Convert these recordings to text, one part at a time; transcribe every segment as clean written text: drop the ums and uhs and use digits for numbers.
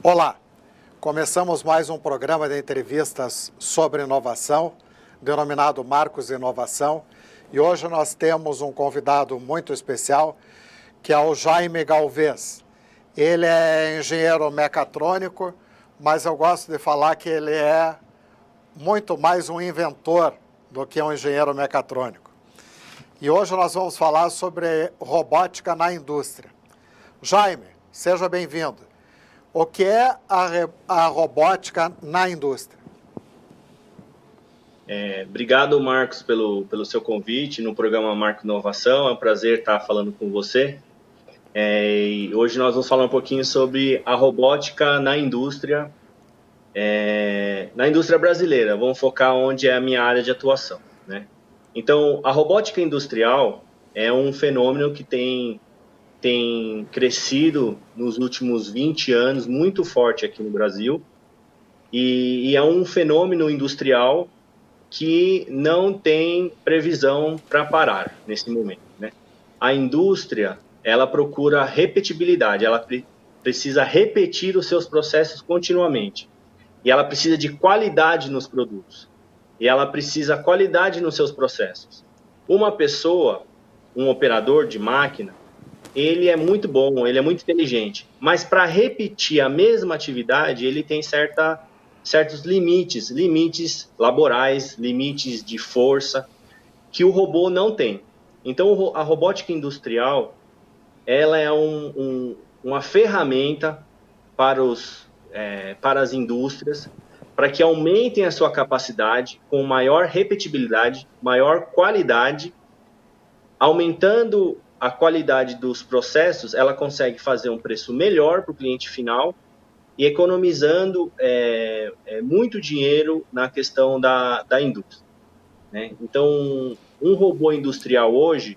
Olá, começamos mais um programa de entrevistas sobre inovação, denominado Marcos Inovação, e hoje nós temos um convidado muito especial, que é o Jaime Galvez. Ele é engenheiro mecatrônico, mas eu gosto de falar que ele é muito mais um inventor do que um engenheiro mecatrônico. E hoje nós vamos falar sobre robótica na indústria. Jaime, seja bem-vindo. O que é a robótica na indústria? Obrigado, Marcos, pelo seu convite no programa Marco Inovação. É um prazer estar falando com você. E hoje nós vamos falar um pouquinho sobre a robótica na indústria brasileira. Vamos focar onde é a minha área de atuação, né? Então, a robótica industrial é um fenômeno que tem crescido nos últimos 20 anos, muito forte aqui no Brasil, e é um fenômeno industrial que não tem previsão para parar nesse momento, né? A indústria, ela procura repetibilidade, ela precisa repetir os seus processos continuamente, e ela precisa de qualidade nos produtos, e ela precisa qualidade nos seus processos. Uma pessoa, um operador de máquina, ele é muito bom, ele é muito inteligente, mas para repetir a mesma atividade, ele tem certos limites laborais, limites de força, que o robô não tem. Então, a robótica industrial, ela é uma ferramenta para as indústrias, para que aumentem a sua capacidade com maior repetibilidade, maior qualidade. Aumentando a qualidade dos processos, ela consegue fazer um preço melhor para o cliente final e economizando muito dinheiro na questão da indústria, né? Então, um robô industrial hoje,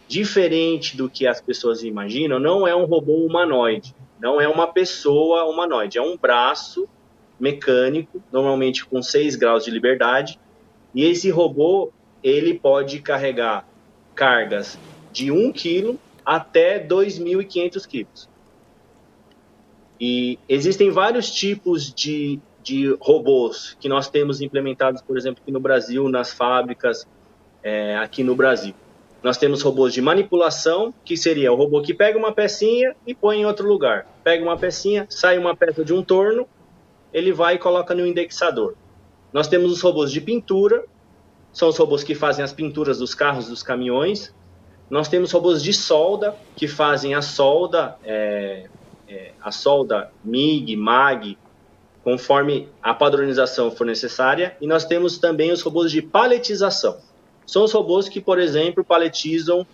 diferente do que as pessoas imaginam, não é um robô humanoide, não é uma pessoa humanoide, é um braço mecânico, normalmente com 6 graus de liberdade, e esse robô, ele pode carregar cargas de 1 quilo até 2.500 quilos. E existem vários tipos de robôs que nós temos implementados, por exemplo, aqui no Brasil, nas fábricas, aqui no Brasil. Nós temos robôs de manipulação, que seria o robô que pega uma pecinha e põe em outro lugar. Pega uma pecinha, sai uma peça de um torno, ele vai e coloca no indexador. Nós temos os robôs de pintura, são os robôs que fazem as pinturas dos carros, dos caminhões. Nós temos robôs de solda, que fazem a solda MIG, MAG, conforme a padronização for necessária. E nós temos também os robôs de paletização. São os robôs que, por exemplo, paletizam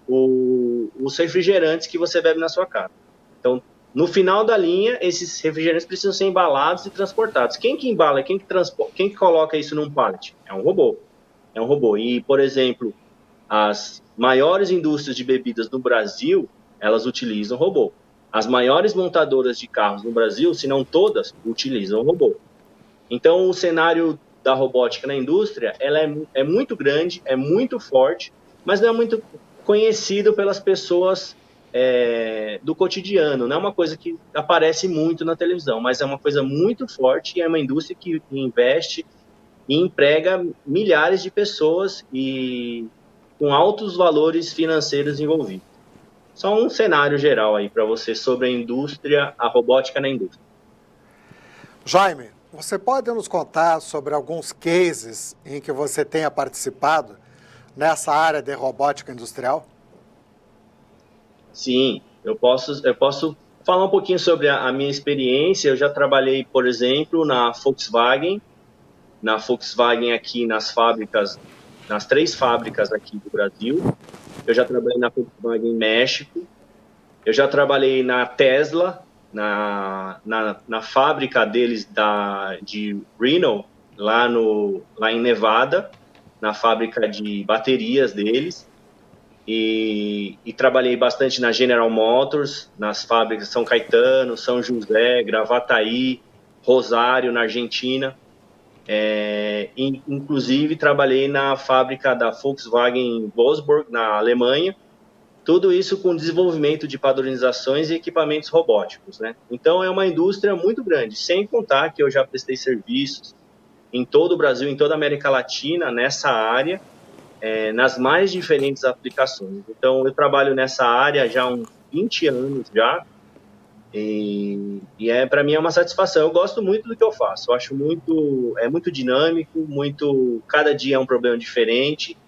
os refrigerantes que você bebe na sua casa. Então, no final da linha, esses refrigerantes precisam ser embalados e transportados. Quem que embala, quem que coloca isso num pallet? É um robô. É um robô. E, por exemplo, as maiores indústrias de bebidas no Brasil, elas utilizam robô. As maiores montadoras de carros no Brasil, se não todas, utilizam robô. Então, o cenário da robótica na indústria, ela é muito grande, é muito forte, mas não é muito conhecido pelas pessoas do cotidiano. Não é uma coisa que aparece muito na televisão, mas é uma coisa muito forte e é uma indústria que investe e emprega milhares de pessoas e com altos valores financeiros envolvidos. Só um cenário geral aí para você sobre a indústria, a robótica na indústria. Jaime, você pode nos contar sobre alguns cases em que você tenha participado nessa área de robótica industrial? Sim, eu posso falar um pouquinho sobre a minha experiência. Eu já trabalhei, por exemplo, na Volkswagen aqui nas fábricas, nas 3 fábricas aqui do Brasil. Eu já trabalhei na Volkswagen México. Eu já trabalhei na Tesla, na fábrica deles de Reno, lá em Nevada, na fábrica de baterias deles. E trabalhei bastante na General Motors, nas fábricas São Caetano, São José, Gravataí, Rosário, na Argentina. Inclusive, trabalhei na fábrica da Volkswagen em Wolfsburg, na Alemanha. Tudo isso com desenvolvimento de padronizações e equipamentos robóticos, né? Então, é uma indústria muito grande, sem contar que eu já prestei serviços em todo o Brasil, em toda a América Latina, nessa área, nas mais diferentes aplicações. Então, eu trabalho nessa área já há uns 20 anos já, e para mim é uma satisfação. Eu gosto muito do que eu faço. Eu acho muito dinâmico, cada dia é um problema diferente.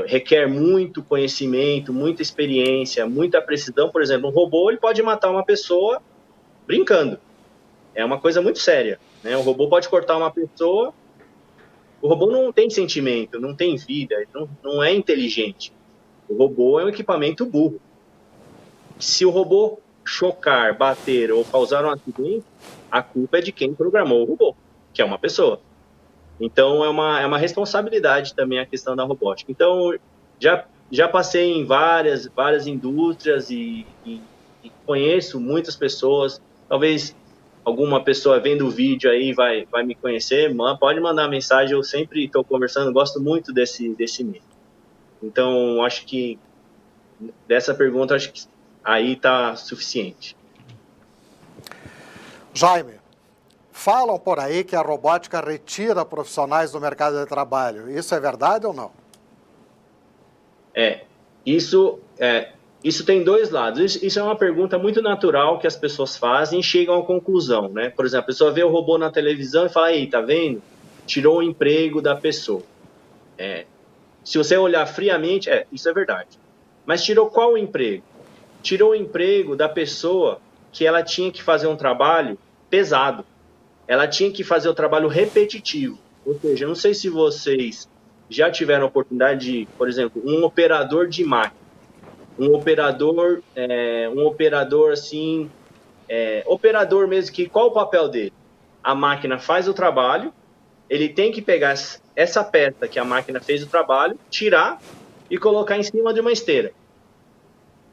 Requer muito conhecimento, muita experiência, muita precisão. Por exemplo, um robô ele pode matar uma pessoa brincando. É uma coisa muito séria, né? O robô pode cortar uma pessoa. O robô não tem sentimento, não tem vida, não é inteligente. O robô é um equipamento burro. Se o robô chocar, bater ou causar um acidente, a culpa é de quem programou o robô, que é uma pessoa. Então, é uma responsabilidade também a questão da robótica. Então, já passei em várias indústrias e conheço muitas pessoas. Talvez alguma pessoa vendo o vídeo aí vai me conhecer, pode mandar mensagem, eu sempre estou conversando, gosto muito desse meio. Então, acho que dessa pergunta, acho que aí está suficiente. Jaime, falam por aí que a robótica retira profissionais do mercado de trabalho. Isso é verdade ou não? Isso tem dois lados. Isso é uma pergunta muito natural que as pessoas fazem e chegam à conclusão, né? Por exemplo, a pessoa vê o robô na televisão e fala, aí, tá vendo? Tirou o emprego da pessoa. Se você olhar friamente, isso é verdade. Mas tirou qual emprego? Tirou o emprego da pessoa que ela tinha que fazer um trabalho pesado. Ela tinha que fazer o trabalho repetitivo. Ou seja, não sei se vocês já tiveram a oportunidade de, por exemplo, um operador de máquina. Um operador assim, operador mesmo, que qual o papel dele? A máquina faz o trabalho, ele tem que pegar essa peça que a máquina fez o trabalho, tirar e colocar em cima de uma esteira.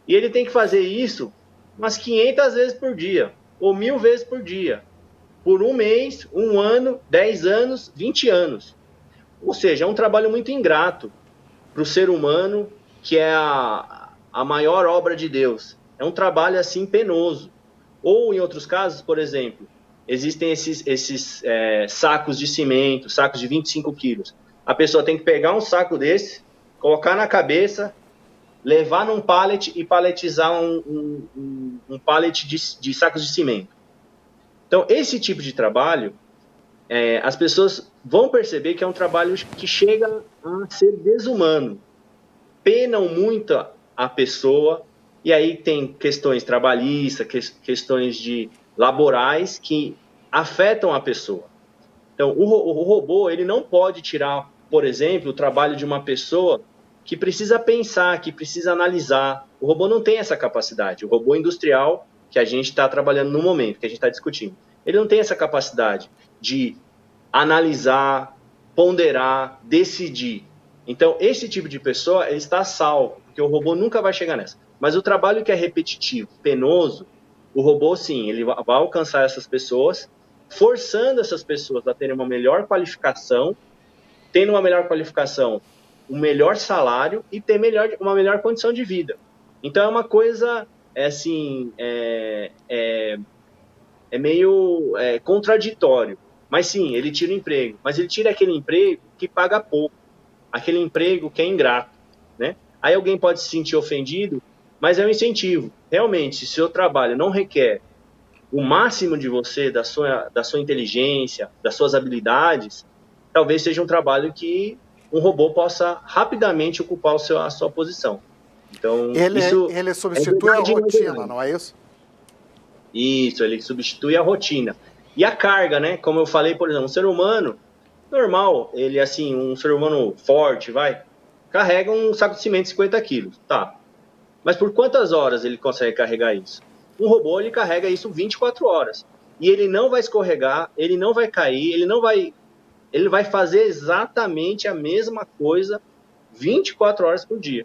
E ele tem que fazer isso umas 500 vezes por dia, ou 1000 vezes por dia, por um mês, um ano, 10 anos, 20 anos. Ou seja, é um trabalho muito ingrato para o ser humano, que é a maior obra de Deus. É um trabalho assim penoso. Ou em outros casos, por exemplo, existem esses sacos de cimento, sacos de 25 quilos. A pessoa tem que pegar um saco desse, colocar na cabeça, levar num pallet e paletizar um pallet de sacos de cimento. Então, esse tipo de trabalho, as pessoas vão perceber que é um trabalho que chega a ser desumano. Penam muito a pessoa, e aí tem questões trabalhistas, questões laborais que afetam a pessoa. Então, o robô ele não pode tirar, por exemplo, o trabalho de uma pessoa que precisa pensar, que precisa analisar. O robô não tem essa capacidade. O robô industrial que a gente está trabalhando no momento, que a gente está discutindo, ele não tem essa capacidade de analisar, ponderar, decidir. Então, esse tipo de pessoa ele está salvo, porque o robô nunca vai chegar nessa. Mas o trabalho que é repetitivo, penoso, o robô, sim, ele vai alcançar essas pessoas, forçando essas pessoas a terem uma melhor qualificação, tendo uma melhor qualificação, um melhor salário e ter uma melhor condição de vida. Então, é uma coisa, meio contraditório. Mas, sim, ele tira o emprego. Mas ele tira aquele emprego que paga pouco. Aquele emprego que é ingrato, né? Aí alguém pode se sentir ofendido, mas é um incentivo. Realmente, se o seu trabalho não requer o máximo de você, da sua inteligência, das suas habilidades, talvez seja um trabalho que um robô possa rapidamente ocupar a sua posição. Então, ele substitui a rotina, não é isso? Isso, ele substitui a rotina. E a carga, né? Como eu falei, por exemplo, um ser humano normal, ele assim, um ser humano forte, carrega um saco de cimento de 50 quilos, tá. Mas por quantas horas ele consegue carregar isso? Um robô, ele carrega isso 24 horas. E ele não vai escorregar, ele não vai cair, ele vai fazer exatamente a mesma coisa 24 horas por dia.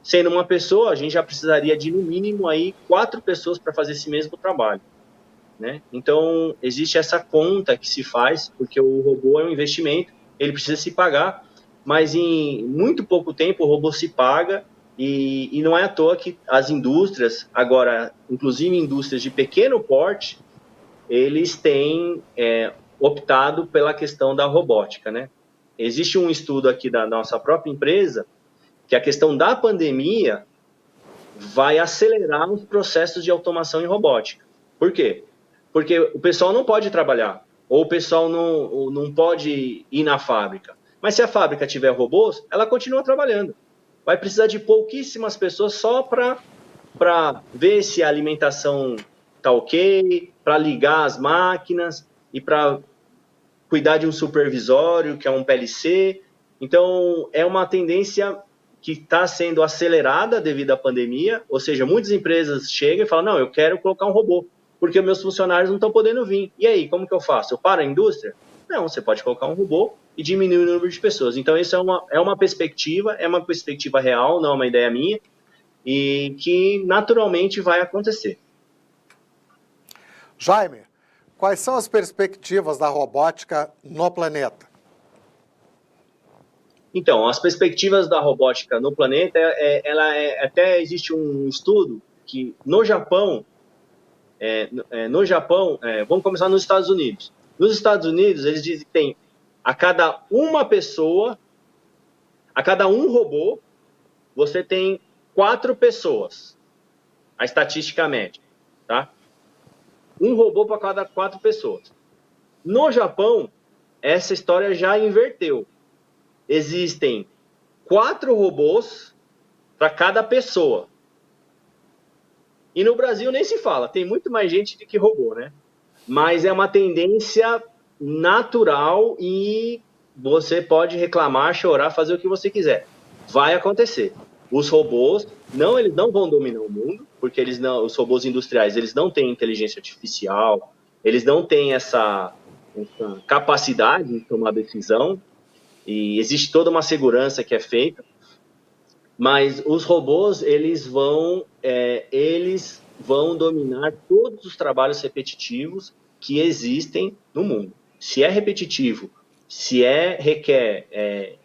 Sendo uma pessoa, a gente já precisaria de, no mínimo, aí 4 pessoas para fazer esse mesmo trabalho, né? Então, existe essa conta que se faz, porque o robô é um investimento, ele precisa se pagar. mas em muito pouco tempo o robô se paga, e não é à toa que as indústrias, agora, inclusive indústrias de pequeno porte, eles têm optado pela questão da robótica, né? Existe um estudo aqui da nossa própria empresa que a questão da pandemia vai acelerar os processos de automação em robótica. Por quê? Porque o pessoal não pode trabalhar, ou o pessoal não pode ir na fábrica. Mas se a fábrica tiver robôs, ela continua trabalhando. Vai precisar de pouquíssimas pessoas só para ver se a alimentação está ok, para ligar as máquinas e para cuidar de um supervisório, que é um PLC. Então, é uma tendência que está sendo acelerada devido à pandemia, ou seja, muitas empresas chegam e falam, não, eu quero colocar um robô, porque meus funcionários não estão podendo vir. E aí, como que eu faço? Eu paro a indústria? Não, você pode colocar um robô e diminuir o número de pessoas. Então, isso é uma perspectiva real, não é uma ideia minha, e que naturalmente vai acontecer. Jaime, quais são as perspectivas da robótica no planeta? Então, as perspectivas da robótica no planeta, até existe um estudo que no Japão, vamos começar nos Estados Unidos. Nos Estados Unidos, eles dizem que tem a cada uma pessoa, a cada um robô, você tem 4 pessoas, a estatística média, tá? Um robô para cada 4 pessoas. No Japão, essa história já inverteu. Existem 4 robôs para cada pessoa. E no Brasil nem se fala, tem muito mais gente do que robô, né? Mas é uma tendência natural e você pode reclamar, chorar, fazer o que você quiser. Vai acontecer. Os robôs, eles não vão dominar o mundo, porque os robôs industriais, eles não têm inteligência artificial, eles não têm essa capacidade de tomar decisão, e existe toda uma segurança que é feita, mas os robôs, eles vão dominar todos os trabalhos repetitivos que existem no mundo. Se é repetitivo, se requer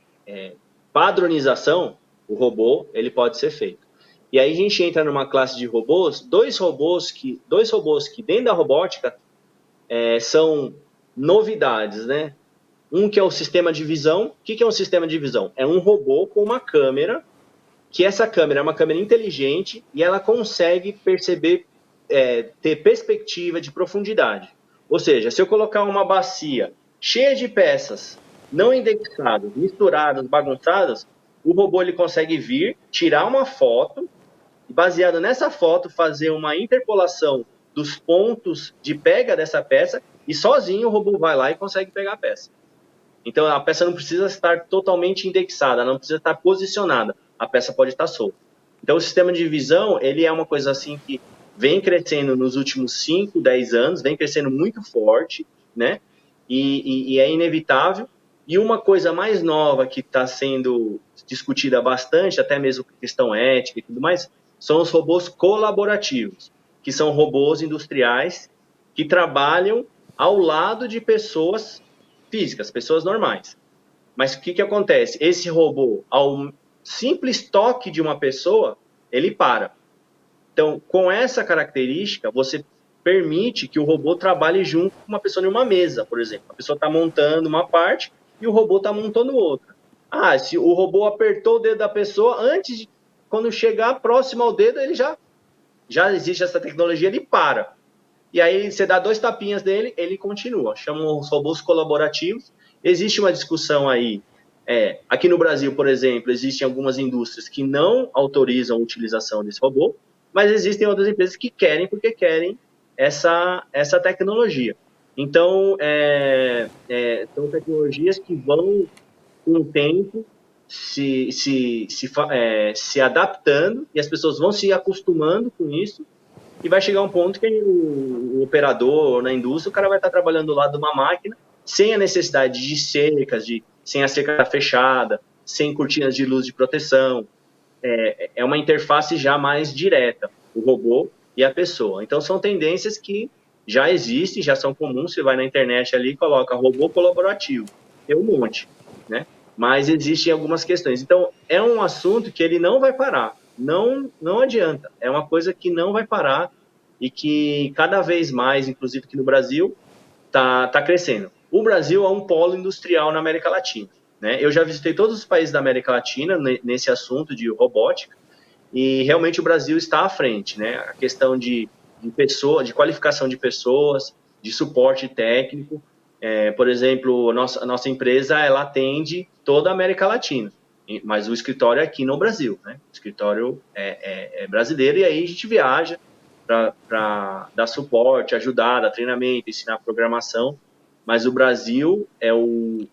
padronização, o robô, ele pode ser feito. E aí a gente entra numa classe de robôs, dois robôs que dentro da robótica são novidades, né? Um que é o sistema de visão. O que é um sistema de visão? É um robô com uma câmera, que essa câmera é uma câmera inteligente e ela consegue perceber, ter perspectiva de profundidade. Ou seja, se eu colocar uma bacia cheia de peças não indexadas, misturadas, bagunçadas, o robô ele consegue vir, tirar uma foto e, baseado nessa foto, fazer uma interpolação dos pontos de pega dessa peça e sozinho o robô vai lá e consegue pegar a peça. Então, a peça não precisa estar totalmente indexada, não precisa estar posicionada. A peça pode estar solta. Então, o sistema de visão, ele é uma coisa assim que vem crescendo nos últimos 5, 10 anos, vem crescendo muito forte, né? E é inevitável. E uma coisa mais nova que está sendo discutida bastante, até mesmo com questão ética e tudo mais, são os robôs colaborativos, que são robôs industriais que trabalham ao lado de pessoas físicas, pessoas normais. Mas o que acontece? Esse robô, ao simples toque de uma pessoa, ele para. Então, com essa característica, você permite que o robô trabalhe junto com uma pessoa em uma mesa, por exemplo. A pessoa está montando uma parte e o robô está montando outra. Se o robô apertou o dedo da pessoa, quando chegar próximo ao dedo, ele já existe essa tecnologia, ele para. E aí você dá 2 tapinhas dele, ele continua. Chamam os robôs colaborativos. Existe uma discussão aí. Aqui no Brasil, por exemplo, existem algumas indústrias que não autorizam a utilização desse robô, mas existem outras empresas que querem, porque querem essa tecnologia. Então, são tecnologias que vão, com o tempo, se adaptando, e as pessoas vão se acostumando com isso, e vai chegar um ponto que o operador na indústria, o cara vai estar trabalhando do lado de uma máquina, sem a necessidade de cercas, sem a cerca fechada, sem cortinas de luz de proteção. É uma interface já mais direta, o robô e a pessoa. Então, são tendências que já existem, já são comuns. Você vai na internet ali e coloca robô colaborativo. Tem um monte, né? mas existem algumas questões. Então, é um assunto que ele não vai parar, não adianta, é uma coisa que não vai parar e que cada vez mais, inclusive aqui no Brasil, tá crescendo. O Brasil é um polo industrial na América Latina, né? Eu já visitei todos os países da América Latina nesse assunto de robótica e realmente o Brasil está à frente, né? A questão de de qualificação de pessoas, de suporte técnico. Por exemplo, a nossa empresa ela atende toda a América Latina, mas o escritório é aqui no Brasil, né? O escritório é brasileiro e aí a gente viaja para dar suporte, ajudar, dar treinamento, ensinar programação. Mas o Brasil é o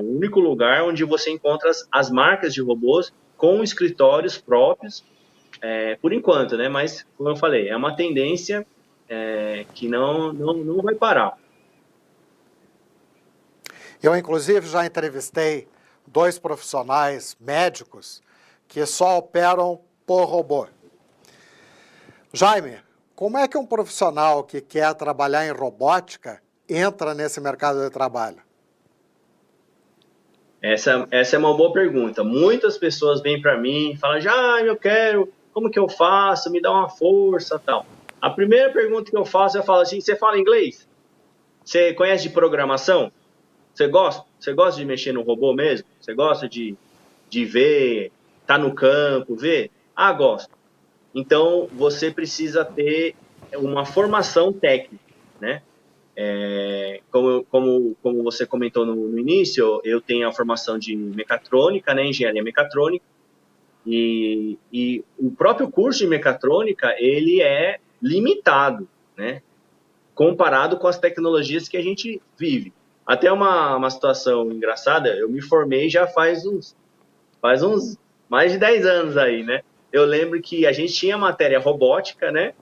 único lugar onde você encontra as marcas de robôs com escritórios próprios, por enquanto, né? Mas, como eu falei, é uma tendência que não vai parar. Eu, inclusive, já entrevistei 2 profissionais médicos que só operam por robô. Jaime, como é que um profissional que quer trabalhar em robótica entra nesse mercado de trabalho? Essa é uma boa pergunta. Muitas pessoas vêm para mim e falam, Jaime, eu quero, como que eu faço? Me dá uma força, tal. A primeira pergunta que eu faço, eu falo assim, você fala inglês? Você conhece de programação? Você gosta? Você gosta de mexer no robô mesmo? Você gosta de ver, tá no campo, ver? Ah, gosto. Então, você precisa ter uma formação técnica, né? Como você comentou no início, eu tenho a formação de mecatrônica, né, engenharia mecatrônica, e o próprio curso de mecatrônica, ele é limitado, né, comparado com as tecnologias que a gente vive. Até uma situação engraçada, eu me formei já faz uns mais de 10 anos aí, né? Eu lembro que a gente tinha matéria robótica, né?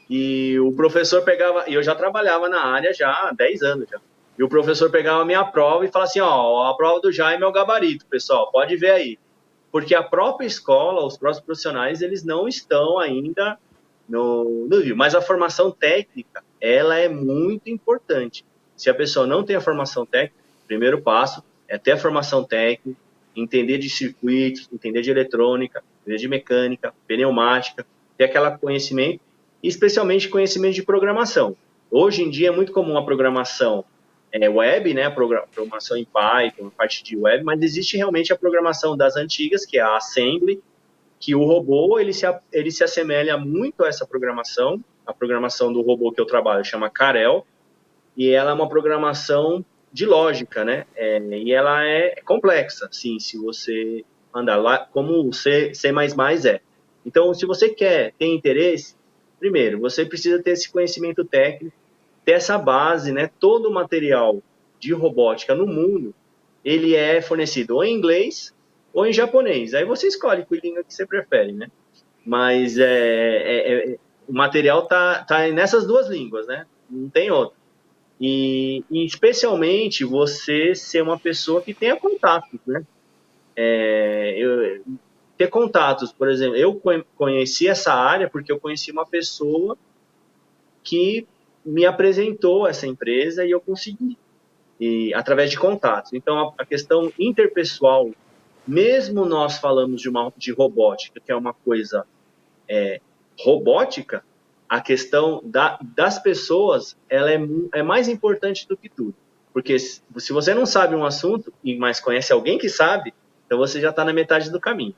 E o professor pegava, e eu já trabalhava na área já há 10 anos já. E o professor pegava a minha prova e falava assim, ó, a prova do Jaime é o gabarito, pessoal, pode ver aí. Porque a própria escola, os próprios profissionais, eles não estão ainda no Rio. Mas a formação técnica, ela é muito importante. Se a pessoa não tem a formação técnica, o primeiro passo é ter a formação técnica, entender de circuitos, entender de eletrônica, entender de mecânica, pneumática, ter aquele conhecimento, e especialmente conhecimento de programação. Hoje em dia é muito comum a programação web, né, a programação em Python, a parte de web, mas existe realmente a programação das antigas, que é a Assembly, que o robô ele se assemelha muito a essa programação. A programação do robô que eu trabalho chama Carel, e ela é uma programação de lógica, né? E ela é complexa, sim, se você andar lá, como o C++ é. Então, se você quer ter interesse, primeiro, você precisa ter esse conhecimento técnico, ter essa base, né? Todo o material de robótica no mundo, ele é fornecido ou em inglês ou em japonês. Aí você escolhe qual língua que você prefere, né? Mas o material tá nessas 2 línguas, né? Não tem outra. E especialmente você ser uma pessoa que tenha contatos, né? Ter contatos, por exemplo, eu conheci essa área porque eu conheci uma pessoa que me apresentou essa empresa e eu consegui, através de contatos. Então, a questão interpessoal, mesmo nós falamos de robótica, que é uma coisa robótica, a questão das pessoas, ela é mais importante do que tudo. Porque se você não sabe um assunto, mas conhece alguém que sabe, então você já está na metade do caminho.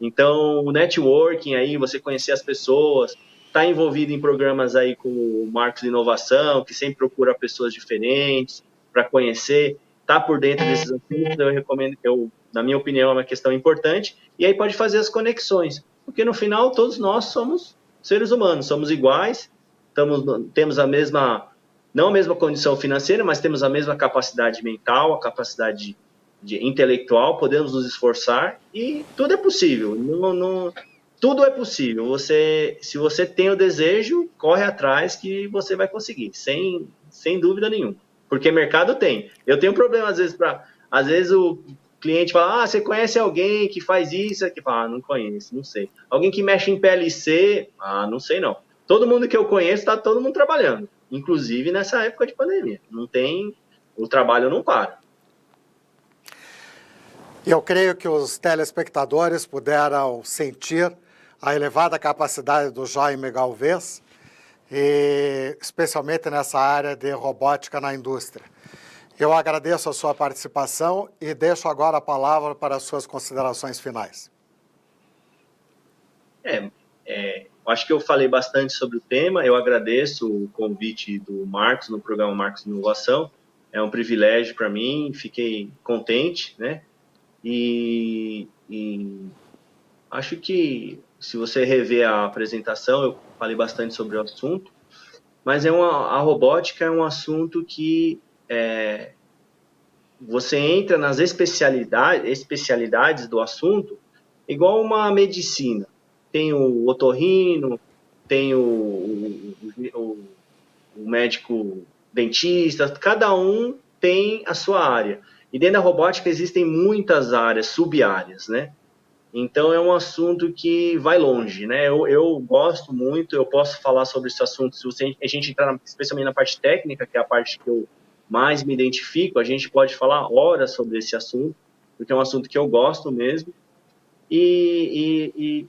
Então, o networking aí, você conhecer as pessoas, está envolvido em programas aí com o Marcos de Inovação, que sempre procura pessoas diferentes para conhecer, tá por dentro desses assuntos, eu recomendo, na minha opinião, é uma questão importante, e aí pode fazer as conexões, porque no final todos nós somos seres humanos, somos iguais, temos a mesma, não a mesma condição financeira, mas temos a mesma capacidade mental, a capacidade intelectual, podemos nos esforçar e tudo é possível. Tudo é possível. Se você tem o desejo, corre atrás que você vai conseguir, sem dúvida nenhuma. Porque mercado tem. Eu tenho problema às vezes o cliente fala, você conhece alguém que faz isso? Aqui fala, não conheço, não sei. Alguém que mexe em PLC? Não sei não. Todo mundo que eu conheço, está todo mundo trabalhando. Inclusive nessa época de pandemia. O trabalho não para. E eu creio que os telespectadores puderam sentir a elevada capacidade do Jaime Galvez, e especialmente nessa área de robótica na indústria. Eu agradeço a sua participação e deixo agora a palavra para as suas considerações finais. Acho que eu falei bastante sobre o tema. Eu agradeço o convite do Marcos no programa Marcos Inovação. É um privilégio para mim, fiquei contente, né? E acho que, se você rever a apresentação, eu falei bastante sobre o assunto, mas a robótica é um assunto que você entra nas especialidades do assunto, igual uma medicina. Tem o otorrino, tem o médico dentista, cada um tem a sua área. E dentro da robótica existem muitas áreas, sub-áreas, né? Então é um assunto que vai longe, né? Eu gosto muito, eu posso falar sobre esse assunto, se a gente entrar especialmente na parte técnica, que é a parte que eu mais me identifico, a gente pode falar horas sobre esse assunto, porque é um assunto que eu gosto mesmo. E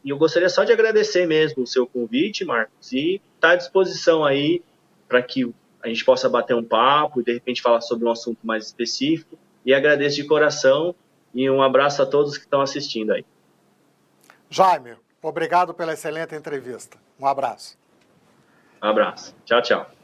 eu gostaria só de agradecer mesmo o seu convite, Marcos, e estar à disposição aí para que a gente possa bater um papo e, de repente, falar sobre um assunto mais específico. E agradeço de coração e um abraço a todos que estão assistindo aí. Jaime, obrigado pela excelente entrevista. Um abraço. Um abraço. Tchau, tchau.